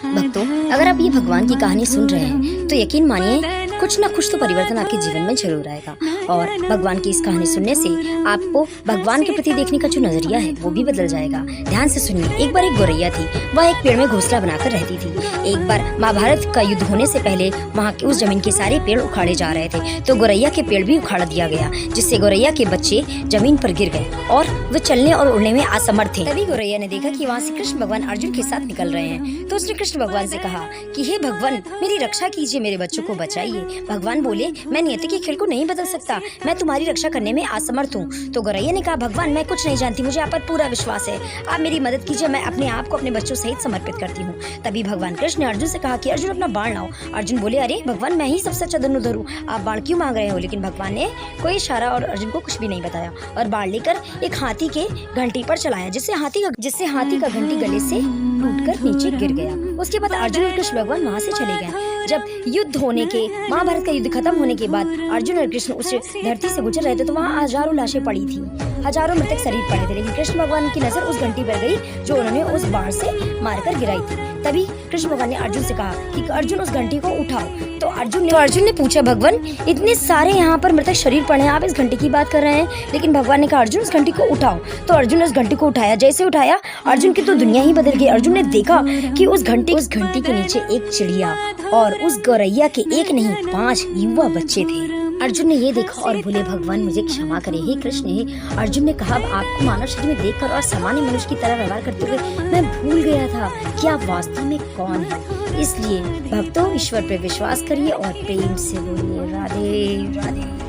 भक्तों, अगर आप ये भगवान की कहानी सुन रहे हैं तो यकीन मानिए कुछ ना कुछ तो परिवर्तन आपके जीवन में जरूर आएगा। और भगवान की इस कहानी सुनने से आपको भगवान के प्रति देखने का जो नजरिया है वो भी बदल जाएगा। ध्यान से सुनिए। एक बार एक गौरैया थी। वह एक पेड़ में घोंसला बनाकर रहती थी। एक बार महाभारत का युद्ध होने से पहले वहाँ के उस जमीन के सारे पेड़ उखाड़े जा रहे थे, तो गौरैया के पेड़ भी उखाड़ दिया गया, जिससे गौरैया के बच्चे जमीन पर गिर गए और वे चलने और उड़ने में असमर्थ थे। तभी गौरैया ने देखा कि वहाँ से कृष्ण भगवान अर्जुन के साथ निकल रहे हैं, तो उसने कृष्ण भगवान से कहा कि हे भगवान, मेरी रक्षा कीजिए, मेरे बच्चों को बचाइए। भगवान बोले, मैं नियति के खेल को नहीं बदल सकता, मैं तुम्हारी रक्षा करने में असमर्थ हूँ। तो गौरैया ने कहा, भगवान मैं कुछ नहीं जानती, मुझे आप पर पूरा विश्वास है, आप मेरी मदद कीजिए, मैं अपने आप को अपने बच्चों सहित समर्पित करती हूँ। तभी भगवान कृष्ण ने अर्जुन से कहा कि अर्जुन अपना बाण लाओ। अर्जुन बोले, अरे भगवान, मैं ही सबसे अच्छा धनुर्धर हूँ, आप बाण क्यों मांग रहे हो? लेकिन भगवान ने कोई इशारा और अर्जुन को कुछ भी नहीं बताया और बाण लेकर एक हाथी के घंटी पर चलाया, जिससे हाथी का घंटी गले से टूटकर नीचे गिर गया। उसके बाद अर्जुन और कृष्ण भगवान वहाँ से चले गए। जब युद्ध होने के महाभारत का युद्ध खत्म होने के बाद अर्जुन और कृष्ण उस धरती से गुजर रहे थे, तो वहाँ हजारों लाशें पड़ी थी, हजारों मृतक शरीर पड़े थे। लेकिन कृष्ण भगवान की नजर उस घंटी पर गई जो उन्होंने उस बाण से मारकर गिराई थी। तभी कृष्ण भगवान ने अर्जुन से कहा कि अर्जुन उस घंटी को उठाओ। तो अर्जुन ने पूछा, भगवान इतने सारे यहाँ पर मृतक शरीर पड़े हैं, आप इस घंटी की बात कर रहे हैं? लेकिन भगवान ने कहा, अर्जुन उस घंटी को उठाओ। तो अर्जुन ने उस घंटी को उठाया। जैसे उठाया, अर्जुन की तो दुनिया ही बदल गई। अर्जुन ने देखा कि उस घंटी के नीचे एक चिड़िया और उस गौरैया के एक नहीं 5 युवा बच्चे थे। अर्जुन ने ये देखा और बोले, भगवान मुझे क्षमा करे, हे कृष्ण। हे अर्जुन ने कहा, आपको मानव शरीर में देखकर और सामान्य मनुष्य की तरह व्यवहार करते हुए मैं भूल गया था कि आप वास्तव में कौन है। इसलिए भक्तों, ईश्वर पर विश्वास करिए और प्रेम से बोलिए राधे राधे।